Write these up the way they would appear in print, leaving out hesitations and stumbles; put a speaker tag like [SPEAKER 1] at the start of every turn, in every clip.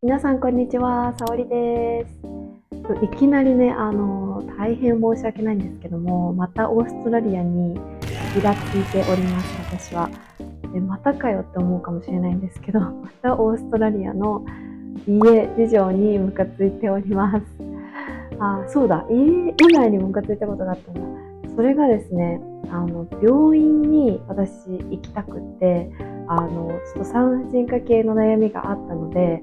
[SPEAKER 1] 皆さんこんにちは、さおりです。いきなりね、大変申し訳ないんですけども、またオーストラリアにイラついております、私は。で、またかよって思うかもしれないんですけど、またオーストラリアの家事情にムカついております。そうだ、家以外にムカついたことがあったんだ。それがですね、病院に私行きたくって、ちょっと産婦人科系の悩みがあったので、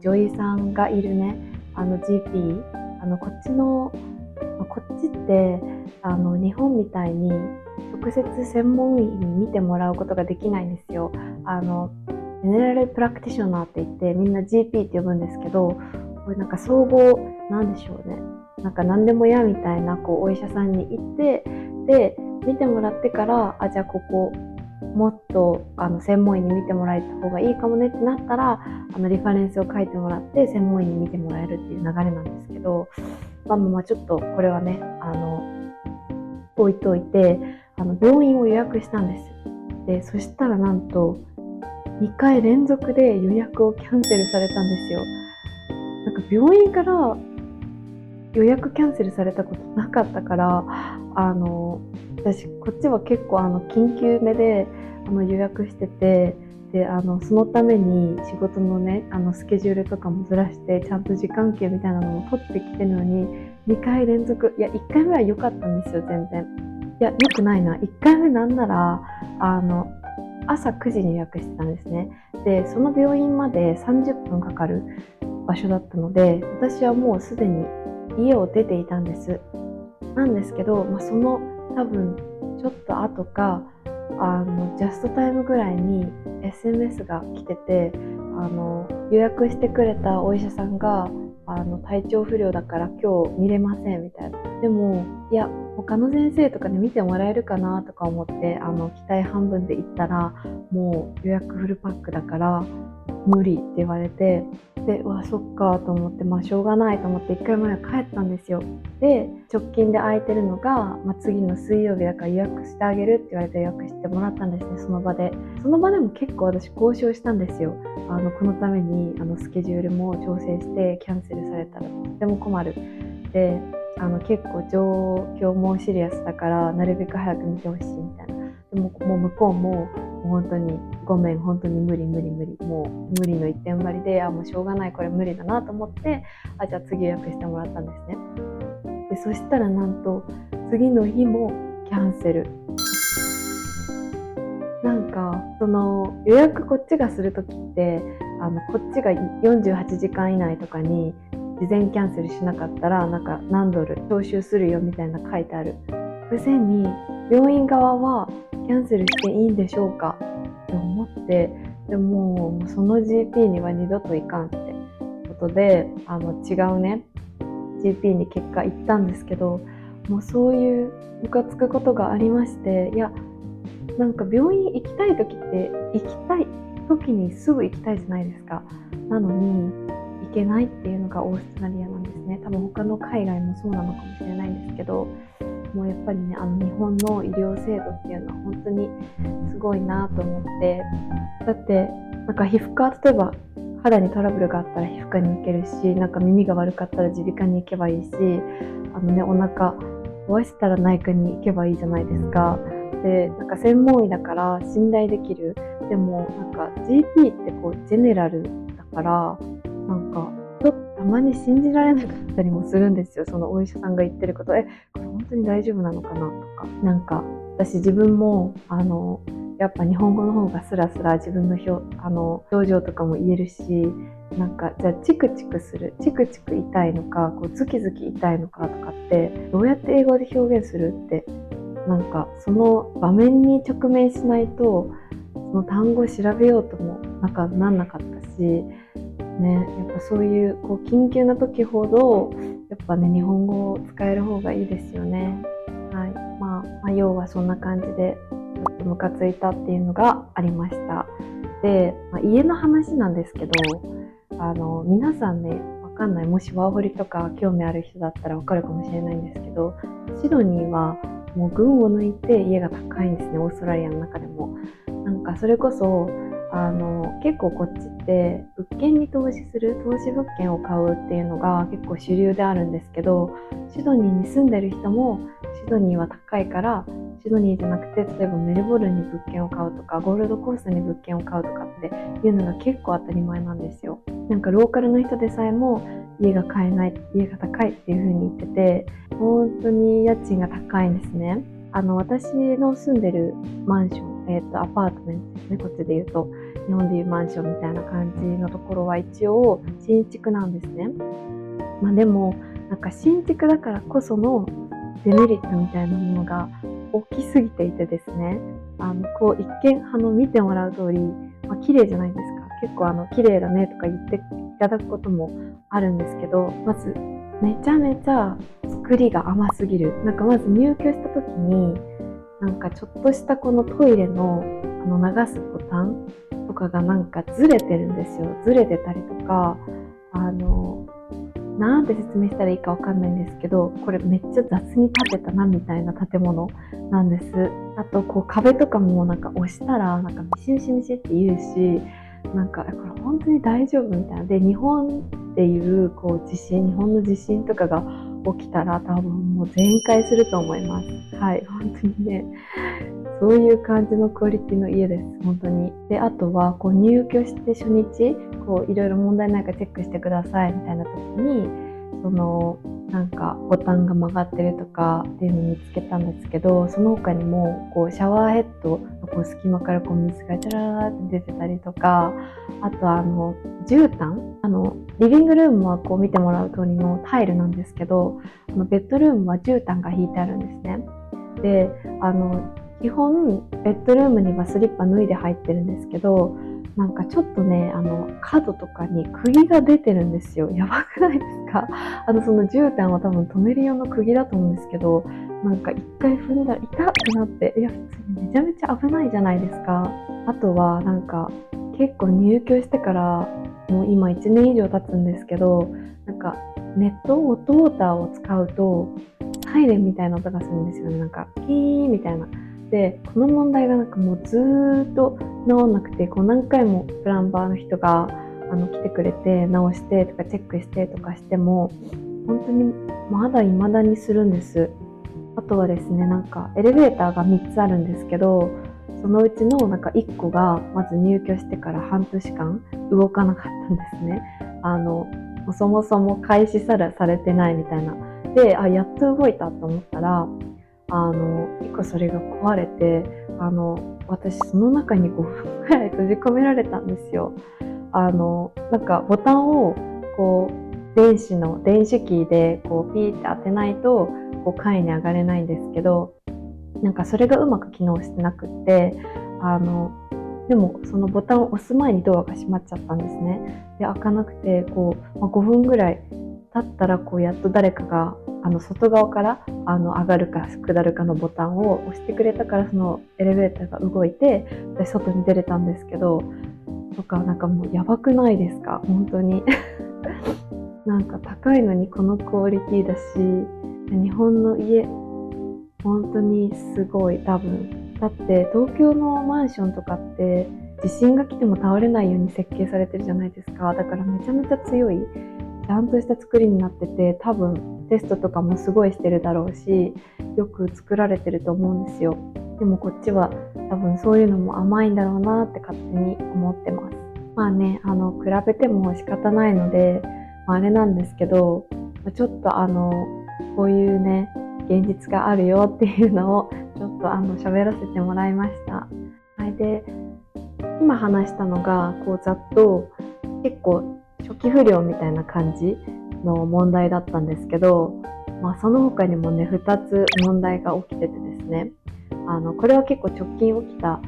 [SPEAKER 1] 女医さんがいるね、GP、こっちの、こっちって、日本みたいに直接専門医に見てもらうことができないんですよ。ゼネラルプラクティショナーって言ってみんな GP って呼ぶんですけど、これなんか総合なんでしょうね。なんか何でもやみたいなお医者さんに行って、で見てもらってから、じゃあここもっと専門医に見てもらえた方がいいかもねってなったら、リファレンスを書いてもらって専門医に見てもらえるっていう流れなんですけど、ちょっとこれはね、置いといて、病院を予約したんです。でそしたらなんと2回連続で予約をキャンセルされたんですよ。なんか病院から予約キャンセルされたことなかったから、私こっちは結構緊急めで予約してて、でそのために仕事のねスケジュールとかもずらしてちゃんと時間系みたいなのも取ってきてるのに、2回連続、いや1回目は良かったんですよ全然。いや良くないな、1回目なんなら朝9時に予約してたんですね。でその病院まで30分かかる場所だったので、私はもうすでに家を出ていたんです。なんですけど、その多分ちょっと後かジャストタイムぐらいに SMS が来てて、予約してくれたお医者さんが体調不良だから今日見れませんみたいな。でもいや他の先生とかで見てもらえるかなとか思って期待半分で行ったら、もう予約フルパックだから無理って言われて、でうわそっかと思って、しょうがないと思って1回前は帰ったんですよ。で直近で空いてるのが、次の水曜日だから予約してあげるって言われて予約してもらったんですね。その場でも結構私交渉したんですよ。このためにスケジュールも調整してキャンセルされたらとても困る。で結構状況もシリアスだからなるべく早く見てほしいみたいな。でももう向こうも本当にごめん、本当に無理、もう無理の一点張りで、もうしょうがない、これ無理だなと思って、じゃあ次予約してもらったんですね。でそしたらなんと次の日もキャンセル。なんかその予約こっちがするときってこっちが48時間以内とかに事前キャンセルしなかったらなんか何ドル徴収するよみたいな書いてあるくせに、病院側はキャンセルしていいんでしょうかって思って、でもその GP には二度と行かんってことで違うね GP に結果行ったんですけど、もうそういうムカつくことがありまして、いやなんか病院行きたい時って行きたい時にすぐ行きたいじゃないですか。なのに行けないっていうのがオーストラリアなんですね。多分他の海外もそうなのかもしれないんですけど、もうやっぱりね日本の医療制度っていうのは本当にすごいなと思って。だってなんか皮膚科、例えば肌にトラブルがあったら皮膚科に行けるし、なんか耳が悪かったら耳鼻科に行けばいいし、お腹壊したら内科に行けばいいじゃないですか。でなんか専門医だから信頼できる。でもなんか GP ってジェネラルだから、なんかちょっとたまに信じられなかったりもするんですよ。そのお医者さんが言ってること、これ本当に大丈夫なのかなとか。なんか私自分もやっぱ日本語の方がスラスラ自分の表情とかも言えるし、なんかじゃあチクチクする、チクチク痛いのかズキズキ痛いのかとかってどうやって英語で表現するって、なんかその場面に直面しないとその単語を調べようともなんなかったし、ね、やっぱそういう緊急な時ほどやっぱね日本語を使える方がいいですよね。はい、要はそんな感じでちょっとムカついたっていうのがありました。で、家の話なんですけど、皆さんねわかんない、もしワーホリとか興味ある人だったらわかるかもしれないんですけど、シドニーはもう群を抜いて家が高いんですね、オーストラリアの中でも。なんかそれこそ結構こっちって物件に投資する投資物件を買うっていうのが結構主流であるんですけど、シドニーに住んでる人もシドニーは高いからシドニーじゃなくて、例えばメルボルンに物件を買うとかゴールドコーストに物件を買うとかっていうのが結構当たり前なんですよ。なんかローカルの人でさえも家が買えない、家が高いっていう風に言ってて、本当に家賃が高いんですね。私の住んでるマンション、アパートメントですね。こっちで言うと日本でいうマンションみたいな感じのところは一応新築なんですね。でもなんか新築だからこそのデメリットみたいなものが大きすぎていてですね、こう一見見てもらう通り、綺麗じゃないですか。結構綺麗だねとか言っていただくこともあるんですけど、まずめちゃめちゃ作りが甘すぎる。なんかまず入居した時になんかちょっとしたこのトイレの流すボタンとかがなんかずれてるんですよ。ずれてたりとか、なんて説明したらいいかわかんないんですけど、これめっちゃ雑に建てたなみたいな建物なんです。あとこう壁とかもなんか押したらなんかミシミシミシって言うし、なんかこれ本当に大丈夫みたいな。で、日本っていうこう日本の地震とかが起きたら多分もう全壊すると思います。はい、本当にね、そういう感じのクオリティの家です、本当に。で、あとはこう入居して初日、こういろいろ問題ないかチェックしてくださいみたいな時に、なんかボタンが曲がってるとかっていうのを見つけたんですけど、その他にもこうシャワーヘッドのこう隙間からこう水がジャラーって出てたりとか、あと絨毯、リビングルームはこう見てもらう通りのタイルなんですけど、ベッドルームは絨毯が引いてあるんですね。で、基本ベッドルームにはスリッパ脱いで入ってるんですけど、なんかちょっとね、角とかに釘が出てるんですよ。やばくないですか？その絨毯は多分止める用の釘だと思うんですけど、なんか一回踏んだら痛ってなって、いや普通にめちゃめちゃ危ないじゃないですか。あとはなんか結構入居してからもう今1年以上経つんですけど、なんかネットウォーターを使うとサイレンみたいな音がするんですよね。なんかキーみたいな。で、この問題がなんかもうずーっと治んなくて、こう何回もプランバーの人が来てくれて直してとかチェックしてとかしても本当にまだ未だにするんです。あとはですね、なんかエレベーターが3つあるんですけど、そのうちのなんか1個がまず入居してから半年間動かなかったんですね。そもそも開始されてないみたいな。で、やっと動いたと思ったら、一個それが壊れて、私その中に5分くらい閉じ込められたんですよ。なんかボタンをこう電子キーでこうピーって当てないとこう階に上がれないんですけど、なんかそれがうまく機能してなくって、でもそのボタンを押す前にドアが閉まっちゃったんですね。で、開かなくてこう、5分ぐらい経ったらこうやっと誰かが外側から上がるか下るかのボタンを押してくれたから、そのエレベーターが動いて私外に出れたんですけど、とかなんかもうやばくないですか本当に。なんか高いのにこのクオリティだし、日本の家本当にすごい。多分だって東京のマンションとかって地震が来ても倒れないように設計されてるじゃないですか。だからめちゃめちゃ強いちゃんとした作りになってて、多分テストとかもすごいしてるだろうし、よく作られてると思うんですよ。でもこっちは多分そういうのも甘いんだろうなって勝手に思ってます。まあね、比べても仕方ないので、あれなんですけど、ちょっとこういうね、現実があるよっていうのをちょっと喋らせてもらいました。はい、で、今話したのがこうざっと結構初期不良みたいな感じの問題だったんですけど、その他にもね2つ問題が起きててですね、これは結構直近起きた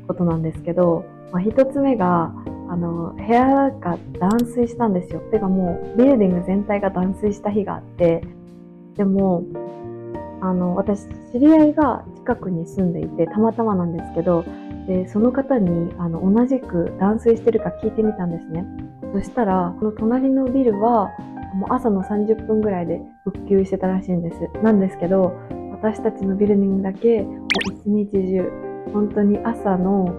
[SPEAKER 1] ことなんですけど、1つ目が部屋が断水したんですよ。てかもうビルディング全体が断水した日があって、でも私知り合いが近くに住んでいて、たまたまなんですけど、でその方に同じく断水してるか聞いてみたんですね。そしたらこの隣のビルはもう朝の30分ぐらいで復旧してたらしいんです。なんですけど、私たちのビルディングだけもう一日中本当に朝の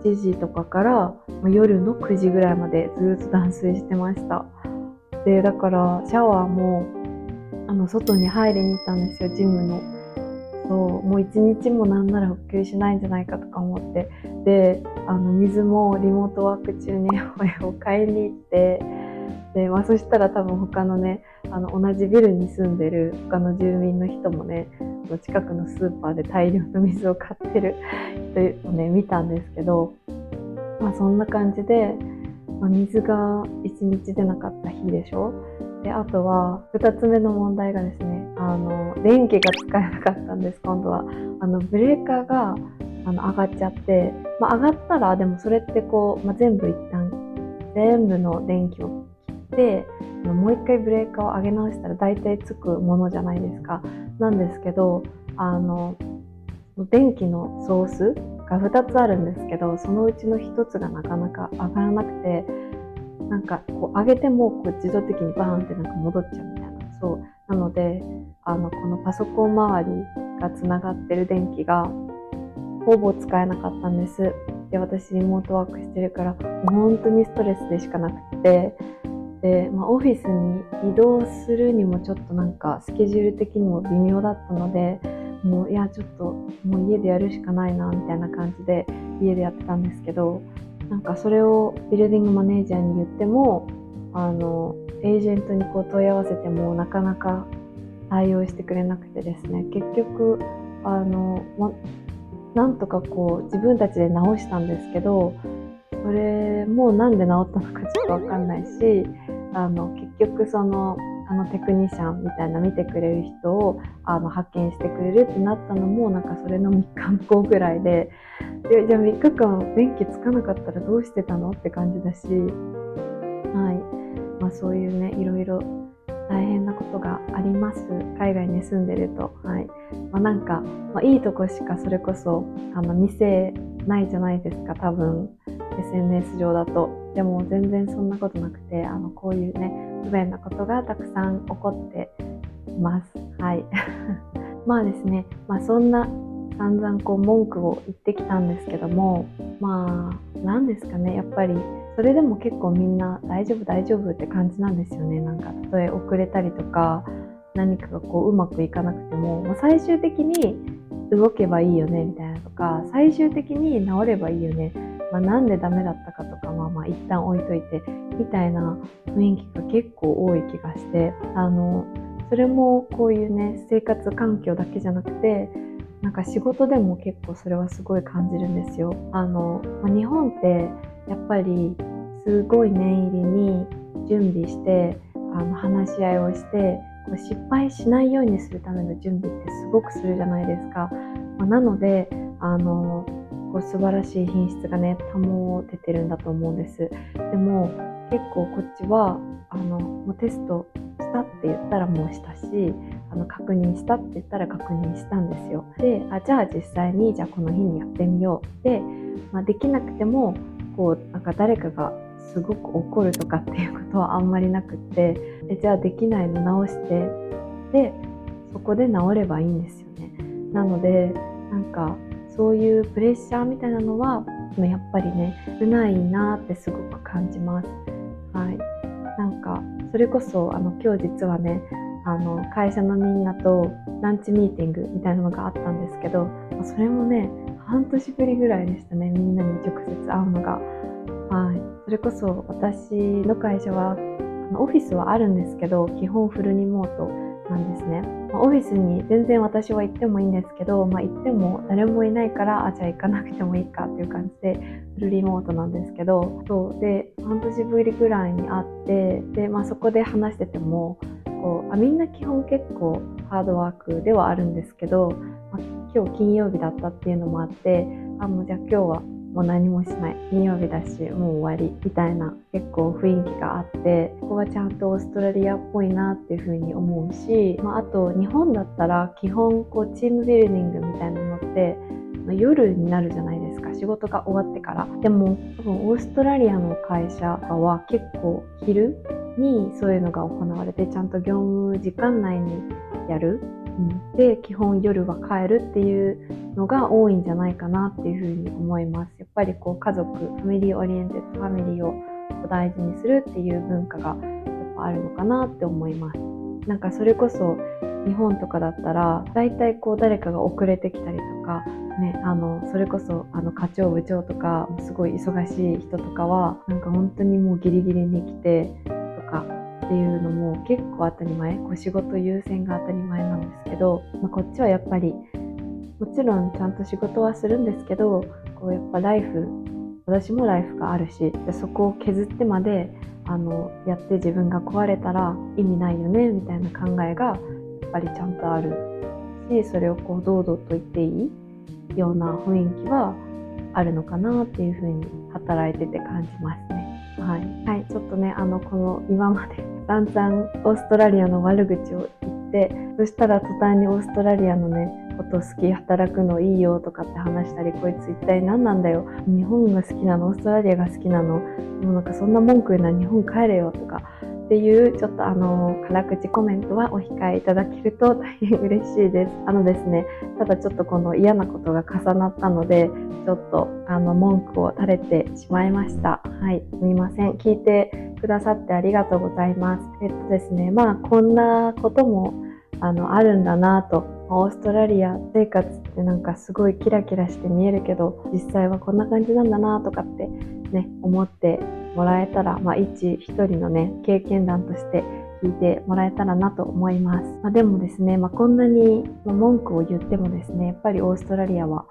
[SPEAKER 1] 7時とかから夜の9時ぐらいまでずっと断水してました。で、だからシャワーも外に入りに行ったんですよ、ジムの。そう、もう一日もなんなら復旧しないんじゃないかとか思って。で、水もリモートワーク中にを買いに行って、で、そしたら多分他のね、同じビルに住んでる他の住民の人もね、近くのスーパーで大量の水を買ってる人をね、見たんですけど、そんな感じで、水が1日出なかった日でしょ。で、あとは2つ目の問題がですね、電気が使えなかったんです。今度はブレーカーが上がっちゃって、上がったらでもそれってこう、全部一旦全部の電気を切ってもう一回ブレーカーを上げ直したら大体つくものじゃないですか。なんですけど、電気のソースが2つあるんですけど、そのうちの1つがなかなか上がらなくて、なんかこう上げてもこう自動的にバーンってなんか戻っちゃうみたいな。そうなので、このパソコン周りがつながってる電気がほぼ使えなかったんです。で、私リモートワークしてるからもう本当にストレスでしかなくて、で、オフィスに移動するにもちょっとなんかスケジュール的にも微妙だったので、もういやちょっともう家でやるしかないなみたいな感じで家でやってたんですけど、なんかそれをビルディングマネージャーに言っても、エージェントにこう問い合わせてもなかなか対応してくれなくてですね、結局なんとかこう自分たちで直したんですけど、それもなんで治ったのかちょっとわかんないし、結局そのテクニシャンみたいな見てくれる人を派遣してくれるってなったのもなんかそれの3日後ぐらいで、じゃあ3日間電気つかなかったらどうしてたのって感じだし、はい、そういうね、いろいろ大変なことがあります。海外に住んでると。はい。なんか、いいとこしかそれこそ見せないじゃないですか、多分 SNS 上だと。でも全然そんなことなくて、こういうね、不便なことがたくさん起こっています。はい。ですね、そんな散々こう文句を言ってきたんですけども、なんですかね、やっぱりそれでも結構みんな大丈夫大丈夫って感じなんですよね。なんかたとえ遅れたりとか何かがこううまくいかなくても、最終的に動けばいいよねみたいなとか、最終的に治ればいいよね、なんでダメだったかとか一旦置いといてみたいな雰囲気が結構多い気がして、それもこういうね、生活環境だけじゃなくて、なんか仕事でも結構それはすごい感じるんですよ。日本ってやっぱりすごい念入りに準備して、話し合いをして、失敗しないようにするための準備ってすごくするじゃないですか。なので素晴らしい品質がね保ててるんだと思うんです。でも結構こっちはもうテストしたって言ったらもうしたし、確認したって言ったら確認したんですよ。で、じゃあ実際にじゃあこの日にやってみようで、できなくてもこうなんか誰かがすごく怒るとかっていうことはあんまりなくって、じゃあできないの直して、でそこで治ればいいんですよね。なのでなんかそういうプレッシャーみたいなのはやっぱりね少ないなってすごく感じます。はい。なんかそれこそ今日実はね会社のみんなとランチミーティングみたいなのがあったんですけど、それもね半年ぶりぐらいでしたね、みんなに直接会うのが。はい。それこそ私の会社はオフィスはあるんですけど、基本フルリモートなんですね。オフィスに全然私は行ってもいいんですけど、行っても誰もいないから、じゃあ行かなくてもいいかっていう感じでフルリモートなんですけど、そうで半年ぶりぐらいに会って、で、そこで話しててもみんな基本結構ハードワークではあるんですけど、今日金曜日だったっていうのもあって、もうじゃあ今日はもう何もしない、金曜日だしもう終わりみたいな結構雰囲気があって、ここはちゃんとオーストラリアっぽいなっていうふうに思うし、あと日本だったら基本チームビルディングみたいなのって夜になるじゃないですか、仕事が終わってから。でも多分オーストラリアの会社は結構昼にそういうのが行われて、ちゃんと業務時間内にやる、で基本夜は帰るっていうのが多いんじゃないかなっていうふうに思います。ぱりこう家族、ファミリーオリエンテッドファミリーを大事にするっていう文化がやっぱあるのかなって思います。なんかそれこそ日本とかだったらだいたいこう誰かが遅れてきたりとかね、それこそ課長部長とかすごい忙しい人とかはなんか本当にもうギリギリに来てとかっていうのも結構当たり前、こう仕事優先が当たり前なんですけど、こっちはやっぱりもちろんちゃんと仕事はするんですけど、こうやっぱ私もライフがあるし、そこを削ってまでやって自分が壊れたら意味ないよねみたいな考えがやっぱりちゃんとあるし、それをこう堂々と言っていいような雰囲気はあるのかなっていうふうに働いてて感じますね。はい、ちょっとねこの今まで散々オーストラリアの悪口を言って、そしたら途端にオーストラリアのねこと好き、働くのいいよとかって話したり、こいつ一体何なんだよ、日本が好きなの、オーストラリアが好きなの、もうなんかそんな文句言うなら日本帰れよとかっていうちょっと辛口コメントはお控えいただけると大変嬉しいです。ですね、ただちょっとこの嫌なことが重なったのでちょっと文句を垂れてしまいました。はい、すみません。聞いてくださってありがとうございます。ですね、こんなこともあるんだなと。オーストラリア生活ってなんかすごいキラキラして見えるけど、実際はこんな感じなんだなとかってね思ってもらえたら、一人のね経験談として聞いてもらえたらなと思います。でもですね、こんなに文句を言ってもですね、やっぱりオーストラリアは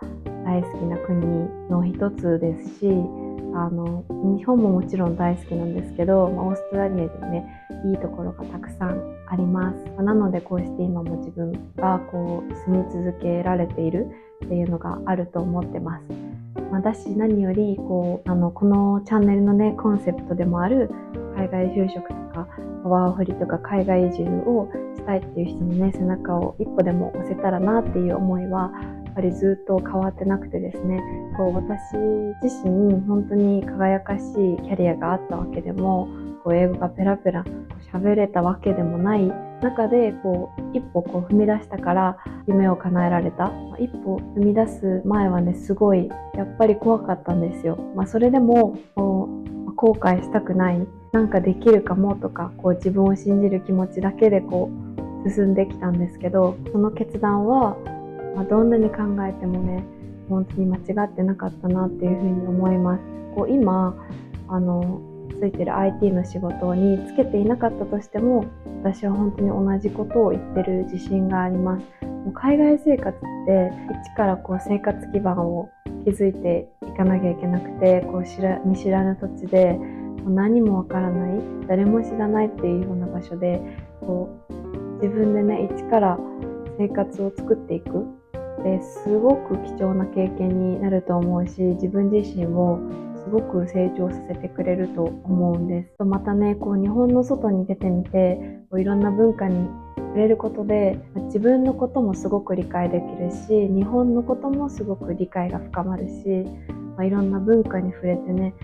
[SPEAKER 1] 大好きな国の一つですし、日本ももちろん大好きなんですけど、オーストラリアでねいいところがたくさんあります。なのでこうして今も自分がこう住み続けられているっていうのがあると思ってます。だし何よりこのチャンネルのねコンセプトでもある海外就職とかワーホリとか海外移住をしたいっていう人のね背中を一歩でも押せたらなっていう思いはやっぱりずっと変わってなくてですね、こう私自身本当に輝かしいキャリアがあったわけでも、こう英語がペラペラ喋れたわけでもない中で、こう一歩こう踏み出したから夢を叶えられた。一歩踏み出す前はねすごいやっぱり怖かったんですよ。それでもこう後悔したくない、なんかできるかもとか、こう自分を信じる気持ちだけでこう進んできたんですけど、その決断はどんなに考えてもね本当に間違ってなかったなっていうふうに思います。こう今ついてる IT の仕事につけていなかったとしても、私は本当に同じことを言ってる自信があります。もう海外生活って一からこう生活基盤を築いていかなきゃいけなくて、こう見知らぬ土地で何もわからない、誰も知らないっていうような場所でこう自分でね一から生活を作っていくですごく貴重な経験になると思うし、自分自身をすごく成長させてくれると思うんです。またねこう日本の外に出てみてこういろんな文化に触れることで自分のこともすごく理解できるし、日本のこともすごく理解が深まるし、いろんな文化に触れてね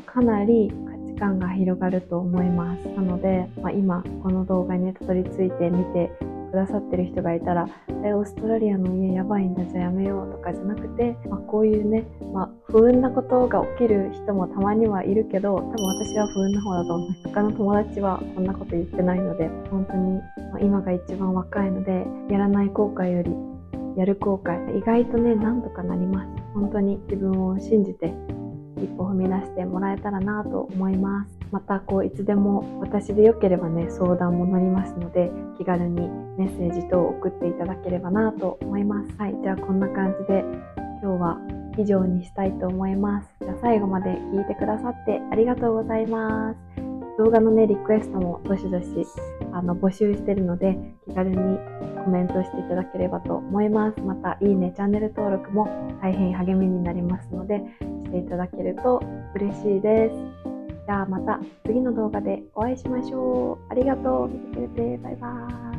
[SPEAKER 1] かなり価値観が広がると思います。なので、今この動画にたどり着いて見てくださってる人がいたら、オーストラリアの家やばいんだじゃあやめようとかじゃなくて、こういうね、不運なことが起きる人もたまにはいるけど、多分私は不運な方だと思う。他の友達はこんなこと言ってないので、本当に、今が一番若いので、やらない後悔よりやる後悔、意外とねなんとかなります。本当に自分を信じて一歩踏み出してもらえたらなと思います。またこういつでも私でよければね相談も乗りますので、気軽にメッセージ等を送っていただければなと思います。はい、じゃあこんな感じで今日は以上にしたいと思います。じゃあ最後まで聞いてくださってありがとうございます。動画のねリクエストもどしどし募集しているので、気軽にコメントしていただければと思います。またいいね、チャンネル登録も大変励みになりますのでしていただけると嬉しいです。じゃあまた次の動画でお会いしましょう。ありがとう。見てくれてバイバーイ。